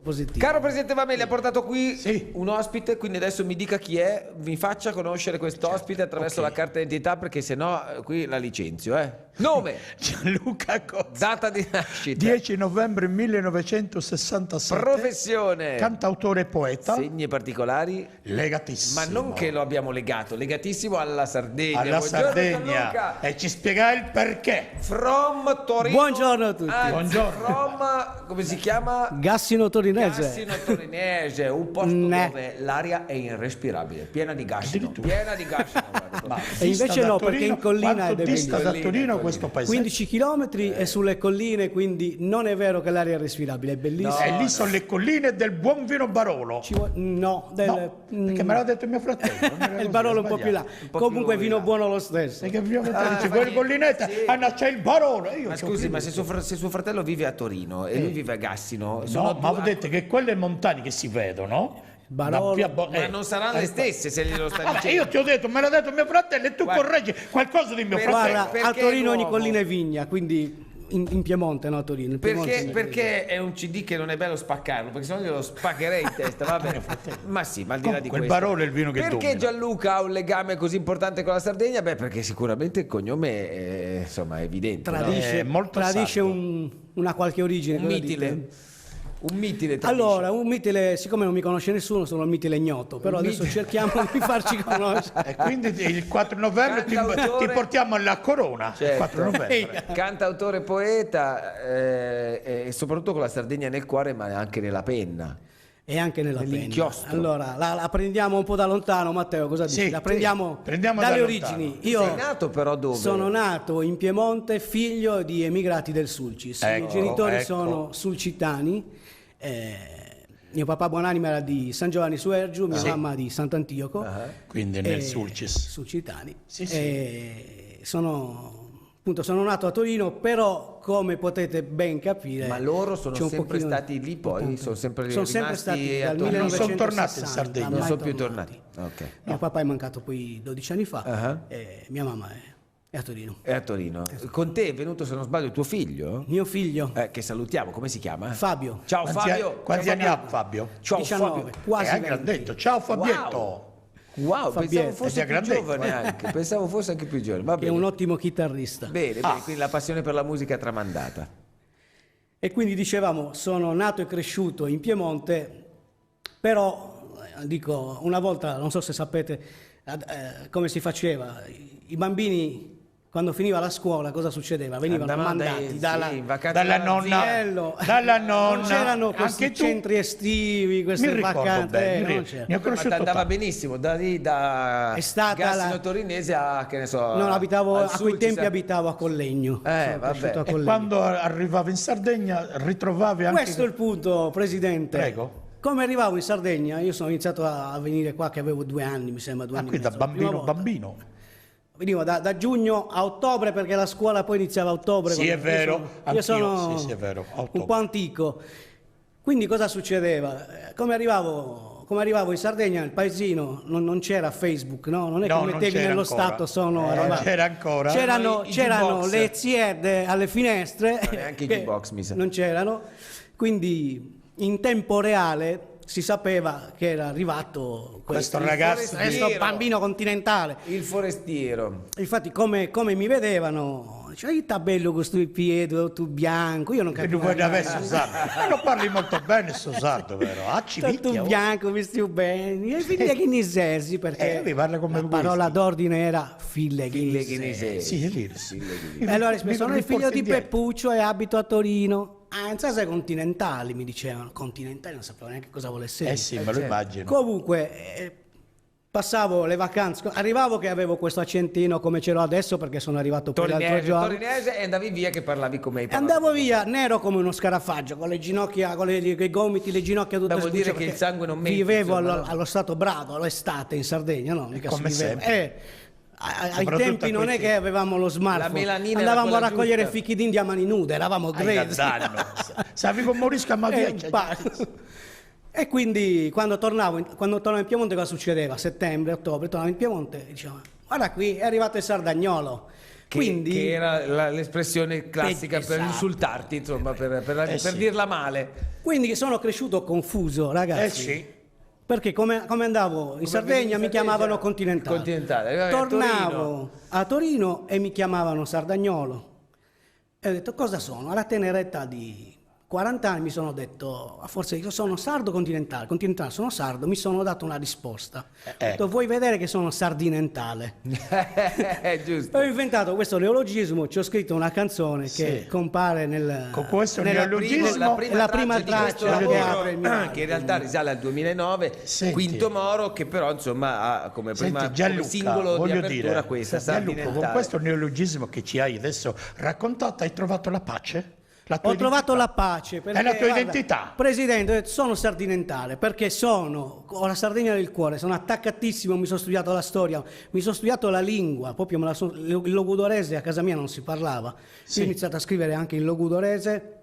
positivo. Caro Presidente Mameli, ha portato qui Sì. un ospite, quindi adesso mi dica chi è, mi faccia conoscere quest'ospite attraverso la carta d'identità, perché sennò qui la licenzio. Nome, Gianluca Cozza. data di nascita, 10 novembre 1967. professione, Cantautore e poeta. segni particolari, Legatissimo. ma non che lo abbiamo legato, legatissimo alla Sardegna. alla Buongiorno, Sardegna. Gianluca. E ci spiega il perché. From Torino. Buongiorno a tutti. Anzi, Buongiorno. From, come si chiama? Gassino Torinese. Gassino Torinese, un posto dove l'aria è irrespirabile, piena di gassino, piena di gassino. guarda. E invece no, perché in collina quanto è dista da Collina, Torino collina. questo paese? 15 km e sulle colline, quindi non è vero che l'aria è respirabile, è bellissimo. E lì sono le colline del buon vino Barolo. No, No, perché me l'ha detto mio fratello. non era il così, Barolo ho un po' più là. sbagliato. po' Comunque più vino là. buono lo stesso. Perché mio fratello dice, fa voi niente, collinette, sì. c'è il Barolo. Io Ma c'ho scusi, più- ma se suo fratello vive a Torino e lui vive a Gassino, No, ma vedete che quelle montagne che si vedono... Barolo- ma non saranno le stesse se glielo sta Vabbè, dicendo. io ti ho detto, me l'ha detto mio fratello e tu Guarda, correggi qualcosa di mio per- fratello. Guarda, a perché Torino ogni l'uomo? collina è vigna, quindi in Piemonte, no a Torino. in Piemonte Perché è un CD che non è bello spaccarlo, perché sennò glielo spaccherei in testa, va bene. Ma sì, ma al di là di Comunque, il questo. Barolo è il vino che Perché domina. Gianluca ha un legame così importante con la Sardegna? Beh, perché sicuramente il cognome è, insomma, è evidente. no? tradisce, È molto tradisce sardo. una qualche origine. Un cosa mitile. dite? Un mitile tradisce. Allora, un mitile, siccome non mi conosce nessuno, sono il mitile ignoto, però Un adesso mitile. cerchiamo di farci conoscere. E quindi il 4 novembre Cantautore. ti portiamo alla corona. Certo. Il 4 novembre. Cantautore, poeta e soprattutto con la Sardegna nel cuore, ma anche nella penna. E anche nella penna. Nell'inchiostro. Allora, la prendiamo un po' da lontano, Matteo, cosa dici? Sì, La prendiamo, prendiamo dalle da origini. lontano. Io Sei nato però dove? sono nato in Piemonte, figlio di emigrati del Sulcis. I miei Ecco, genitori ecco. sono sulcitani. Mio papà buonanima era di San Giovanni Suergiu, mia mamma di Sant'Antioco. Quindi nel Sulcis. Sulcitani. Sì, sì. Sono nato a Torino, però come potete ben capire... Ma loro sono c'è un sempre pochino- stati lì poi? Sono sempre Sono sempre rimasti stati a dal Torino? Non sono 1960. tornati in Sardegna. Non mai sono più tornati. tornati. Ok. Mio papà è mancato poi 12 anni fa Ah. e mia mamma è a Torino. È a Torino. Con te è venuto, se non sbaglio, tuo figlio? Mio figlio, Che salutiamo, come si chiama? Fabio, Ciao Fabio. Quanti anni ha Fabio? Ciao 19, Fabio. quasi È 20. grandetto. Ciao Fabietto. Wow, pensavo Fabietto. fosse È più grandetto. giovane anche. Pensavo fosse anche più giovane. Va Che è bene. un ottimo chitarrista. Bene, bene, quindi la passione per la musica è tramandata. E quindi dicevamo, sono nato e cresciuto in Piemonte, però, dico, una volta, non so se sapete come si faceva, i bambini quando finiva la scuola cosa succedeva? Venivano Andavamo mandati dalla... sì, in vacanza Dalla dalla nonna. Ziello. Dalla nonna. Non c'erano Anche questi tu. centri estivi, queste Mi ricordo vacanze, bene. non c'era. Ne ho Ma conosciuto andava tanti. benissimo, da lì da È stata Gassino la- Torinese a, che ne so, Non abitavo, al a sud quei ci tempi sa- abitavo a Collegno. Sono vabbè. cresciuto a E Collegno. quando arrivavi in Sardegna ritrovavi anche... Questo è il punto, Presidente. Prego. Come arrivavo in Sardegna, io sono iniziato a venire qua che avevo 2 anni, mi sembra 2 anni. qui e da mezzo, la prima volta. bambino. Venivo da giugno a ottobre perché la scuola poi iniziava a ottobre. Sì, è vero, Io anch'io, sono sì, è vero, a ottobre. un po' antico. Quindi cosa succedeva? Come arrivavo in Sardegna, il paesino, non c'era Facebook, no? Non è che No, non mettevi c'era nello ancora. Stato sono Non arrivato. c'era ancora. C'erano, I c'erano jukebox. le zierde alle finestre. Ma neanche i che jukebox, mi sa. Non c'erano. Quindi in tempo reale si sapeva che era arrivato Questo il ragazzo forestiero. questo bambino continentale. Il forestiero. Infatti come mi vedevano, cioè, sta bello questo piede, tu bianco, io non Che tu capivo vuoi da niente. adesso sardo. Ma non parli molto bene sto sardo, vero? Ah, ci Tutto picchia, oh. bianco, vestito bene, e figlia chinesesi, perché mi parla come la lui. parola d'ordine era figlia Figlie chinesesi. chinesesi. Sì, è vero. E allora sono il figlio di Peppuccio. Peppuccio e abito a Torino. Ah, non so se continentali, mi dicevano. Continentali, non sapevo neanche cosa volesse dire. Sì, me lo immagino. Comunque, passavo le vacanze, arrivavo che avevo questo accentino come ce l'ho adesso perché sono arrivato poi l'altro Torinese, giorno. torinese e andavi via che parlavi come hai E parlato. andavo via nero come uno scarafaggio, con le ginocchia, con i gomiti, le ginocchia tutte Beh, vuol dire sbucciate, che il perché sangue non mente, vivevo insomma, allo, no? allo Stato Brado, all'estate in Sardegna, no? Mica Come si viveva. sempre. Ai Soprattutto tempi a non quei è che avevamo lo smartphone, La melanina era andavamo a quella raccogliere giusta. fichi d'India a mani nude, eravamo grezzi. Savi con Morisca ma E vecchia. basta. E quindi quando tornavo in Piemonte cosa succedeva? A settembre, ottobre, tornavo in Piemonte e dicevo, guarda qui, è arrivato il sardagnolo. Quindi, che era l'espressione classica per esatto. insultarti, insomma, per dirla male. Quindi sono cresciuto confuso, ragazzi. Sì. Perché come andavo in Sardegna mi chiamavano Continentale. Continentale. Tornavo a Torino e mi chiamavano Sardagnolo. E ho detto cosa sono? Alla tenera età di 40 anni mi sono detto, forse io sono sardo continentale, sono sardo, mi sono dato una risposta. Ho detto, vuoi vedere che sono sardinentale? Giusto. Ho inventato questo neologismo, ci ho scritto una canzone che compare Con questo nella neologismo, la prima traccia di che questo apre il mio lavoro, che in realtà risale al 2009, Senti. Quinto Moro, che però insomma ha come prima Senti, Gianluca, come singolo di voglio apertura dire, questa Gianluca, con Sardinentale. questo neologismo che ci hai adesso raccontato, hai trovato la pace? La tua Ho trovato identità? la pace. Perché, È la tua guarda, identità? Presidente, ho detto, sono sardinentale perché ho la Sardegna nel cuore, sono attaccatissimo, mi sono studiato la storia, mi sono studiato la lingua, proprio il logudorese a casa mia non si parlava. Sì. Ho iniziato a scrivere anche in logudorese,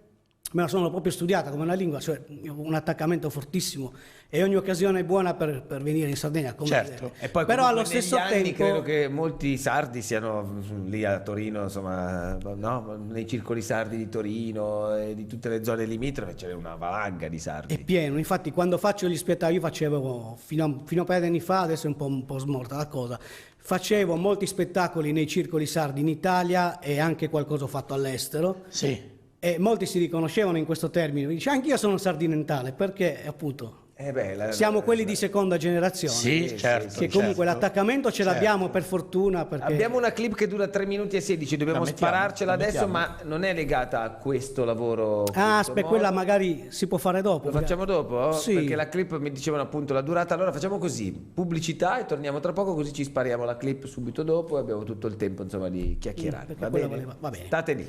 me la sono proprio studiata come una lingua, cioè io ho un attaccamento fortissimo e ogni occasione è buona per venire in Sardegna. Come Certo. E poi però comunque allo negli stesso anni tempo credo che molti sardi siano lì a Torino, insomma, no? Nei circoli sardi di Torino e di tutte le zone limitrofe c'è una valanga di sardi. è pieno, infatti quando faccio gli spettacoli, io facevo fino a un paio di anni fa, adesso è un po' smorta la cosa, facevo molti spettacoli nei circoli sardi in Italia e anche qualcosa ho fatto all'estero. Sì. E molti si riconoscevano in questo termine, mi dice anch'io sono sardinentale perché appunto siamo quelli di seconda generazione, Sì, certo. che comunque certo. l'attaccamento ce l'abbiamo per fortuna. Perché... Abbiamo una clip che dura 3 minuti e 16, dobbiamo La mettiamo, spararcela la adesso, mettiamo. ma non è legata a questo lavoro. aspetta, quella magari si può fare dopo. Lo facciamo dopo? Sì. Perché la clip mi dicevano appunto la durata. Allora facciamo così, pubblicità e torniamo tra poco, così ci spariamo la clip subito dopo e abbiamo tutto il tempo insomma di chiacchierare. Perché Va quella bene? va bene. State lì.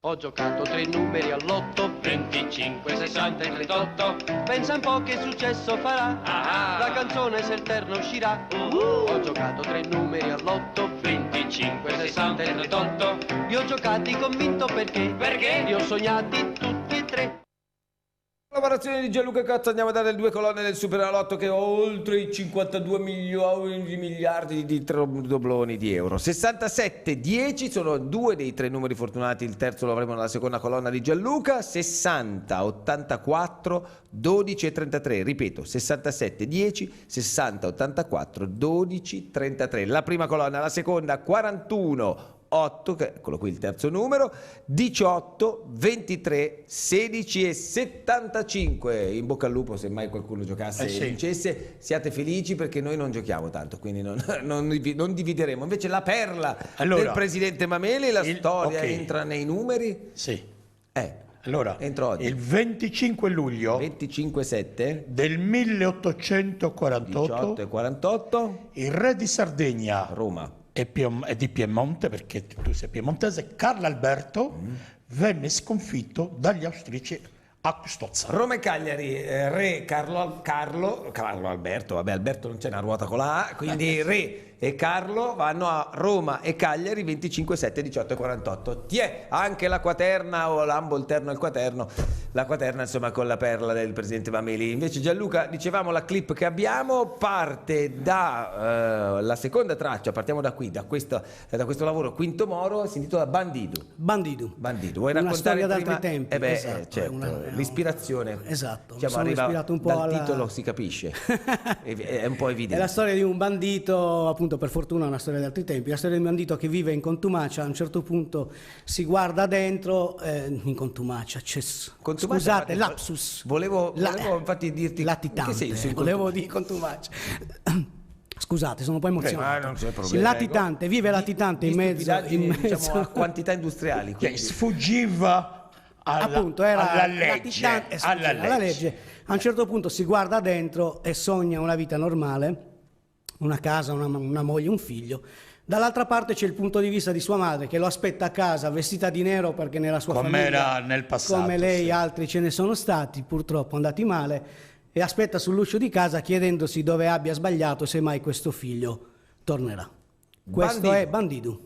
Ho giocato 3 numeri all'otto, 25, 60 e 38. Pensa un po' che successo farà, la canzone se il terno uscirà. Ho giocato 3 numeri all'otto, 25, 60 e 38. Li ho giocati convinto perché li ho sognati tutti e tre. Collaborazione di Gianluca Cozzo, andiamo a dare 2 colonne del Superenalotto che oltre i 52 miliardi di dobloni di euro. 67-10 sono 2 dei 3 numeri fortunati, il terzo lo avremo nella seconda colonna di Gianluca. 60-84 12 e 33, ripeto 67-10, 60-84 12 33. La prima colonna, la seconda 41 8, che eccolo qui il terzo numero, 18, 23, 16 e 75. In bocca al lupo se mai qualcuno giocasse e vincesse, siate felici perché noi non giochiamo tanto, quindi non divideremo. Invece la perla del presidente Mameli, la storia entra nei numeri? Sì. Allora, entro oggi. Il 25 luglio 25-7 del 1848 18 e 48 il re di Sardegna Roma e di Piemonte, perché tu sei piemontese, Carlo Alberto venne sconfitto dagli austriaci a Custozza. Roma e Cagliari, re Carlo Alberto, vabbè Alberto non c'è una ruota con la A, quindi re e Carlo vanno a Roma e Cagliari 25, 7, 18 e 48. Tiè, anche la quaterna o l'ambo, il terno e il quaterno, la quaterna insomma con la perla del presidente Mameli. Invece Gianluca, dicevamo la clip che abbiamo parte da la seconda traccia, partiamo da qui, da questo lavoro Quinto Moro, si intitola Bandido. Bandido. Vuoi una raccontare storia prima? d'altri tempi. Esatto, certo, l'ispirazione. Esatto, Diciamo, sono ispirato un po' dal alla... titolo si capisce, è un po' evidente. È la storia di un bandito, appunto, per fortuna è una storia di altri tempi, la storia di un bandito che vive in contumacia, a un certo punto si guarda dentro, in contumacia, scusate, lapsus. Volevo infatti dirti latitante, in che senso volevo dire contumacia. Scusate, sono un po' emozionato. non c'è problema. Latitante, vive latitante in mezzo, diciamo, a quantità industriali. Che Quindi. sfuggiva appunto, era alla legge. alla legge. A un certo punto si guarda dentro e sogna una vita normale, una casa, una moglie, un figlio. Dall'altra parte c'è il punto di vista di sua madre che lo aspetta a casa vestita di nero perché nella sua come famiglia, era nel passato, come lei, sì. altri ce ne sono stati, purtroppo andati male, e aspetta sull'uscio di casa chiedendosi dove abbia sbagliato e se mai questo figlio tornerà. Questo è Bandido.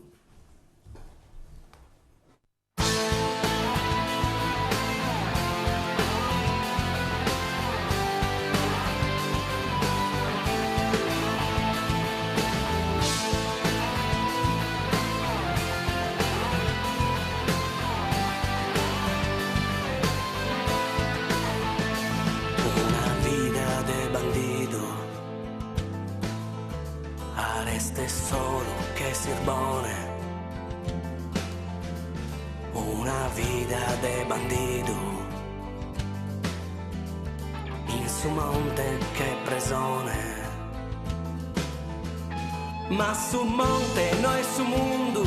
Este solo que Sirbone, una vida de bandido, in su monte che presone. Ma su monte noi su mundo,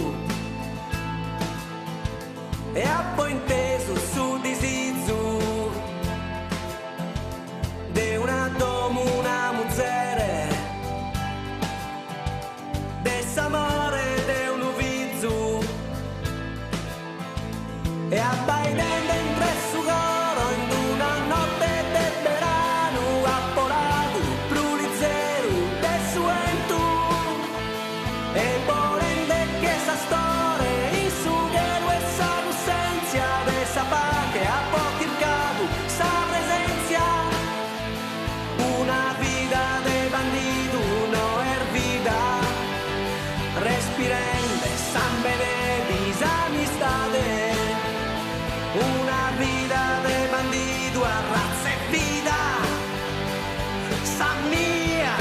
e a poi inteso su disizzo de una domo una muzzere, de s'amore de un uvizzo, e a bailende in tre su coro in una notte de verano appolato prulizero de suentu, e volende che sa storia in su che questa lucenza de sapà che a pochi capo sa presenza, una vida de bandido no è vida, respirende sangue de disamistade, una vida de bandido a razza e vida, sa mia,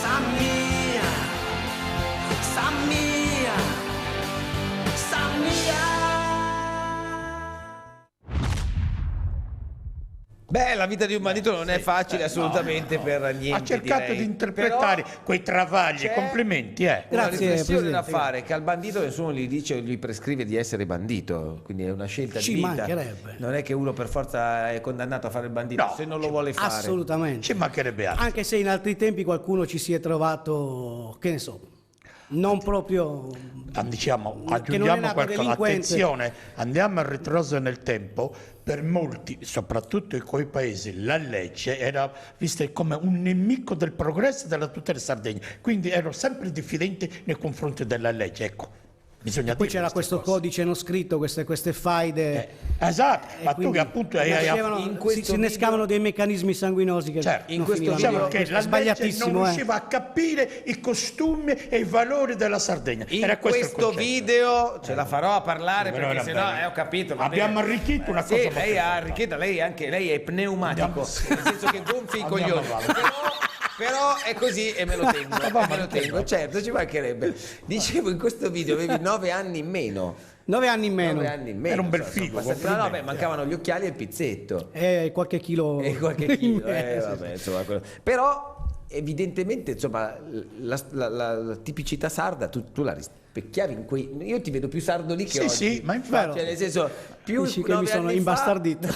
sa mia, sa mia, sa mia. Beh, la vita di un bandito non è facile assolutamente per niente. Ha cercato direi. di interpretare Però quei travagli, c'è complimenti. una Grazie, riflessione da Presidente. fare, che al bandito nessuno gli dice o gli prescrive di essere bandito, quindi è una scelta Ci di vita. mancherebbe. Non è che uno per forza è condannato a fare il bandito, No, se non lo vuole fare. Assolutamente. Ci mancherebbe altro. Anche se in altri tempi qualcuno ci si è trovato, che ne so, non proprio... Diciamo, che non è aggiungiamo nato qualcosa. delinquente. Attenzione, andiamo a ritroso nel tempo. Per molti, soprattutto in quei paesi, la legge era vista come un nemico del progresso della tutela Sardegna. Quindi ero sempre diffidente nei confronti della legge. Ecco, bisogna Poi dire c'era queste questo cose. codice non scritto, queste faide... Esatto, e ma tu quindi che appunto nascevano- in si questo innescavano dei meccanismi sanguinosi che Certo, in non questo finivano video- mai. che la legge Sbagliatissimo, non riusciva a capire i costumi e i valori della Sardegna. In Era questo il questo concetto. video ce la farò a parlare Però perché era sennò bello. ho capito. va Abbiamo bene. arricchito una Sì, cosa lei molto ha arricchito, lei è pneumatico, Andiamo- nel senso che gonfi i Andiamo coglioni. avanti. Però è così e me lo tengo, me lo tengo, certo, ci mancherebbe. Dicevo, in questo video avevi 9 anni in meno. 9 anni in meno 9 anni in meno. Era un bel sono figo, passati- No, no, beh, complimenti. mancavano gli occhiali e il pizzetto. e qualche chilo E qualche in chilo, meno. vabbè, insomma, però evidentemente insomma la tipicità sarda tu la rispecchiavi in quei. Io ti vedo più sardo lì che Sì, oggi. sì, ma infatti. Cioè, nel senso, più Dici che mi 9 sono anni fa- imbastardito.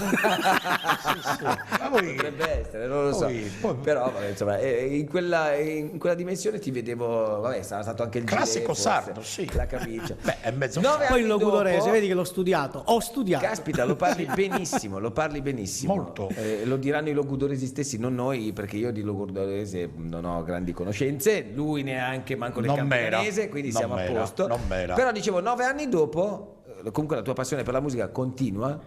Ma voi- Potrebbe essere, non lo so. Poi- Però vabbè, insomma, in quella dimensione ti vedevo, vabbè, sarà stato anche il Classico gilet, forse, sardo, sì. la camicia. Beh, è mezzo 9 Poi il anni logudorese, dopo- vedi che l'ho studiato. Ho studiato. Caspita, lo parli benissimo, lo parli benissimo. Molto. Lo diranno i logudoresi stessi, non noi, perché io di logudorese non ho grandi conoscenze, lui neanche, manco del Non m'era, campidanese, quindi non siamo a m'era, posto. non m'era. Però dicevo, 9 anni dopo, comunque la tua passione per la musica continua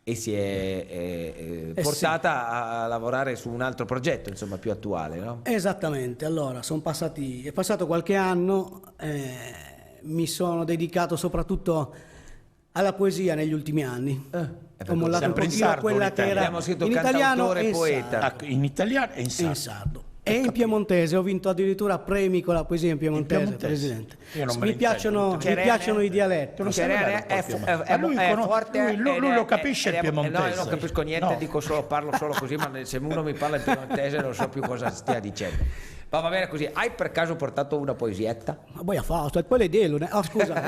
e si è portata a lavorare su un altro progetto, insomma, più attuale, no? Esattamente, allora è passato qualche anno, mi sono dedicato soprattutto alla poesia negli ultimi anni. Ho mollato un sempre in pochino sardo, quella in che era Abbiamo scritto in italiano cantautore e e in poeta. sardo. In italiano e in E in sardo. sardo. E in piemontese, ho vinto addirittura premi con la poesia in piemontese, piemontese? Presidente. Io non me ne Mi piacciono i dialetti. lo sai bene, Ma lui lo capisce il piemontese. No, io non capisco niente, No. dico solo, parlo solo così, ma se uno mi parla in piemontese non so più cosa stia dicendo. Ma va bene così. Hai per caso portato una poesietta? Ma poi a Fausto, poi le delo. Oh, scusa,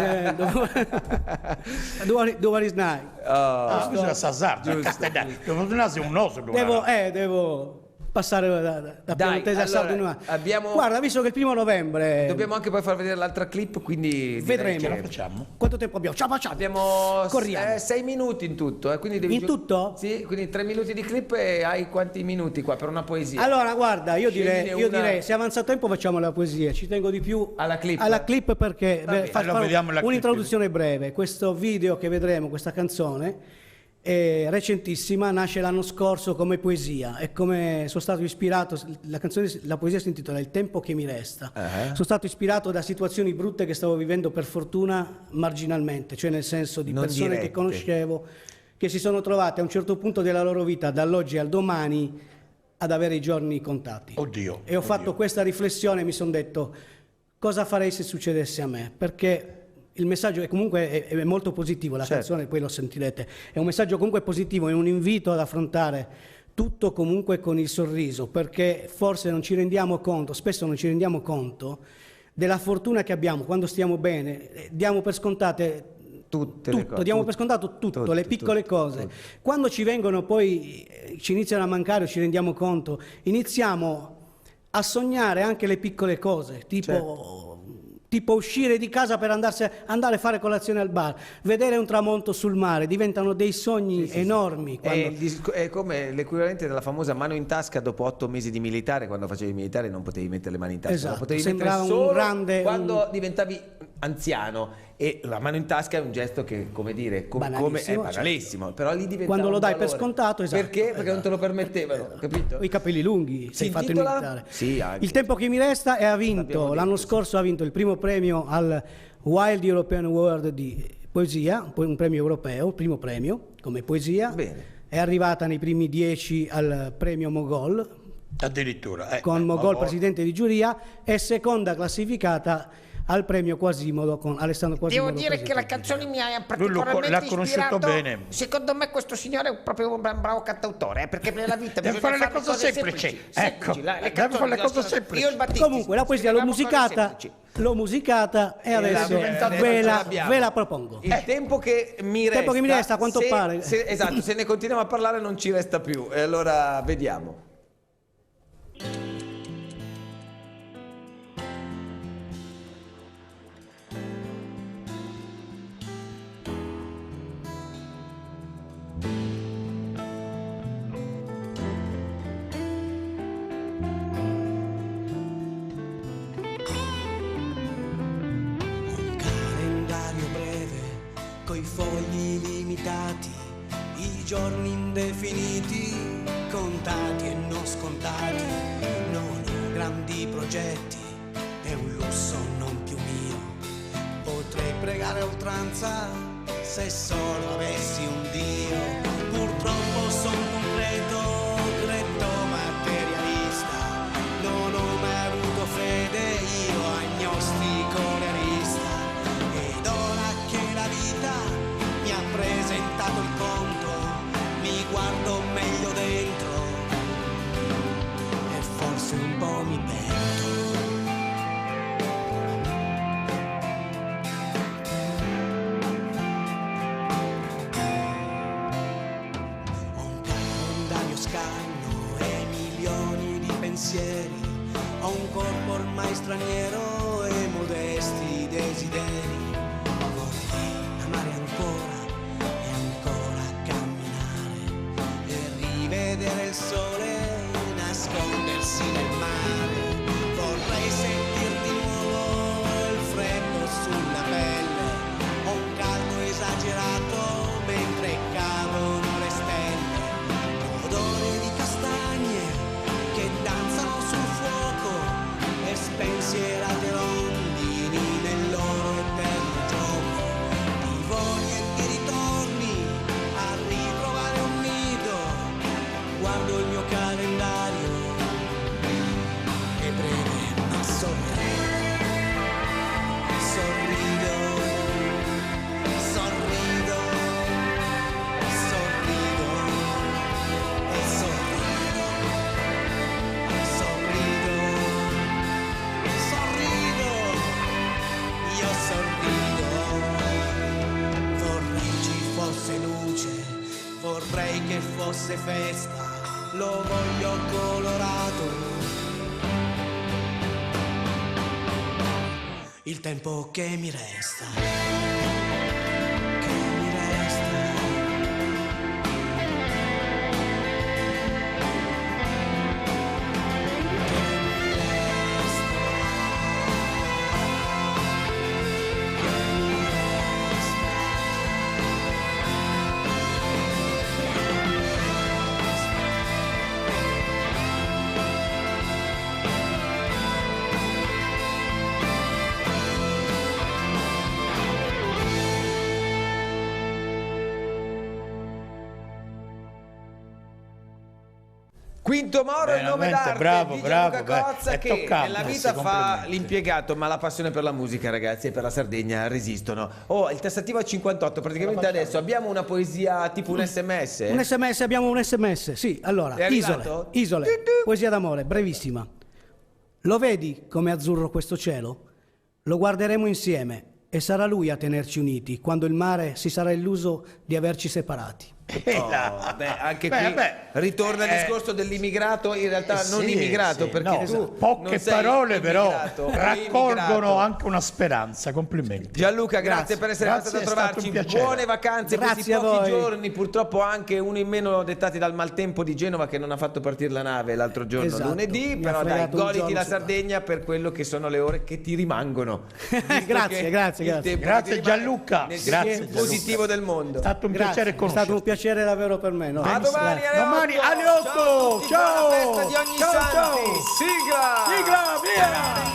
dove snai? Ah, bisogna sazzardo, Castellano. Un oso. Devo passare da Dai, piemontese a sardo. allora, abbiamo- Guarda, visto che il 1 novembre Dobbiamo anche poi far vedere l'altra clip, quindi direi vedremo. che- Lo facciamo. Quanto tempo abbiamo? Ciao, ciao. Abbiamo Corriamo. 6 minuti in tutto, quindi devi In tutto? Sì, quindi 3 minuti di clip e hai quanti minuti qua per una poesia? Allora, guarda, io Scegliene una- direi, se avanza tempo facciamo la poesia, ci tengo di più Alla clip? perché Va bene. Allora vediamo la clip. un'introduzione breve. Questo video che vedremo, questa canzone, è recentissima, nasce l'anno scorso come poesia e come sono stato ispirato, la poesia si intitola Il tempo che mi resta. Sono stato ispirato da situazioni brutte che stavo vivendo per fortuna marginalmente, cioè nel senso di Non persone dirette. che conoscevo che si sono trovate a un certo punto della loro vita, dall'oggi al domani, ad avere i giorni contati. Oddio. E ho fatto questa riflessione e mi sono detto cosa farei se succedesse a me, perché il messaggio è comunque è molto positivo, la canzone poi lo sentirete, è un messaggio comunque positivo, è un invito ad affrontare tutto comunque con il sorriso, perché forse non ci rendiamo conto, spesso non ci rendiamo conto della fortuna che abbiamo quando stiamo bene, diamo per scontate tutto, diamo per scontato tutto, le piccole cose. Quando ci vengono poi, ci iniziano a mancare o ci rendiamo conto, iniziamo a sognare anche le piccole cose, tipo uscire di casa per andare a fare colazione al bar, vedere un tramonto sul mare, diventano dei sogni enormi. È come l'equivalente della famosa mano in tasca dopo 8 mesi di militare. Quando facevi il militare non potevi mettere le mani in tasca, Esatto, lo potevi sembrava mettere un solo grande- quando diventavi anziano, e la mano in tasca è un gesto che, come dire, come è Banalissimo, banalissimo, però lì diventa Quando lo un dai per valore. scontato, esatto, Perché? Perché non te lo permettevano, capito? I capelli lunghi, Si sei fatto il intitola? militare. Sì, anche. Il tempo che mi resta e ha L'abbiamo vinto, detto, l'anno sì. scorso ha vinto il primo premio al Wild European Award di poesia, poi un premio europeo, primo premio come poesia. Bene. È arrivata nei primi 10 al premio Mogol, Addirittura. con Mogol presidente di giuria, e seconda classificata al premio Quasimodo con Alessandro Quasimodo. Devo dire che la presidente di canzone mi ha Lui particolarmente l'ha conosciuto ispirato. bene. Secondo me questo signore è proprio un bravo cantautore, perché nella vita Deve bisogna fare le cose semplici. Ecco, le deve canzoni fare le cose bisogna- semplici. Io il Battisti, Comunque la poesia l'ho scrivevamo cose musicata, semplici. e adesso ve la propongo. Il tempo che mi resta, tempo che mi resta, a quanto pare. Esatto, se ne continuiamo a parlare non ci resta più. E allora vediamo. Un calendario breve, coi fogli limitati, i giorni indefiniti, contati e non scontati. Non ho grandi progetti, è un lusso non più mio. Potrei pregare a oltranza se solo avessi un Dio. Purtroppo sono concreto materialista, non ho mai avuto fede, io agnostico realista. Ed ora che la vita mi ha presentato il conto, mi guardo meglio dentro e forse un po' mi pento. Ho un calendario scanno e milioni di pensieri, ho un corpo ormai straniero e modesti desideri. Vorrei amare ancora e ancora camminare e rivedere il sole nascondersi nel mare. Vorrei sentir di nuovo il freddo sulla pelle, ho un caldo esagerato mentre cadono le stelle. Odore di castagne che danzano sul fuoco e spensierate rondini nel loro eterno gioco. Di voli e di ritorni a ritrovare un nido. Guardo il mio calendario, è breve ma sorrido. Sorrido, sorrido, sorrido e sorrido, sorrido, sorrido, io sorrido. Vorrei ci fosse luce, vorrei che fosse festa, lo voglio colorato. Il tempo che mi resta, che mi resta. Quinto Moro è il nome Veramente, d'arte bravo, di bravo, Gianluca Cozza, è che toccante, nella vita fa complimenti. l'impiegato, ma la passione per la musica, ragazzi, e per la Sardegna resistono. Oh, il tastativo a 58, praticamente adesso abbiamo una poesia tipo un SMS. Un SMS, abbiamo un SMS, sì. Allora, È arrivato? Isole, poesia d'amore, brevissima. Lo vedi come azzurro questo cielo? Lo guarderemo insieme e sarà lui a tenerci uniti quando il mare si sarà illuso di averci separati. Oh, beh, anche qui ritorna il discorso dell'immigrato, in realtà non sì, immigrato, sì, perché no, tu poche non sei parole però immigrato, raccolgono immigrato. anche una speranza. Complimenti. Gianluca, grazie Grazie. per essere Grazie, passato a è stato trovarci. un piacere. Buone vacanze, Grazie questi a pochi voi. giorni, purtroppo anche uno in meno dettati dal maltempo di Genova che non ha fatto partire la nave l'altro giorno, Esatto. lunedì, Mi ha però dai, fregato un goditi giorno la su Sardegna per quello che sono le ore che ti rimangono. Visto Grazie, che grazie, il grazie. tempo Grazie, che ti rimane Gianluca. nel Grazie, senso più Gianluca. positivo del mondo. È stato un Grazie, piacere è stato un conoscerti. piacere davvero per me. No? A domani alle Domani 8. alle 8. Ciao a tutti, buona Ciao. festa di ogni Ciao, santi. ciao. Sigla! Sigla, via!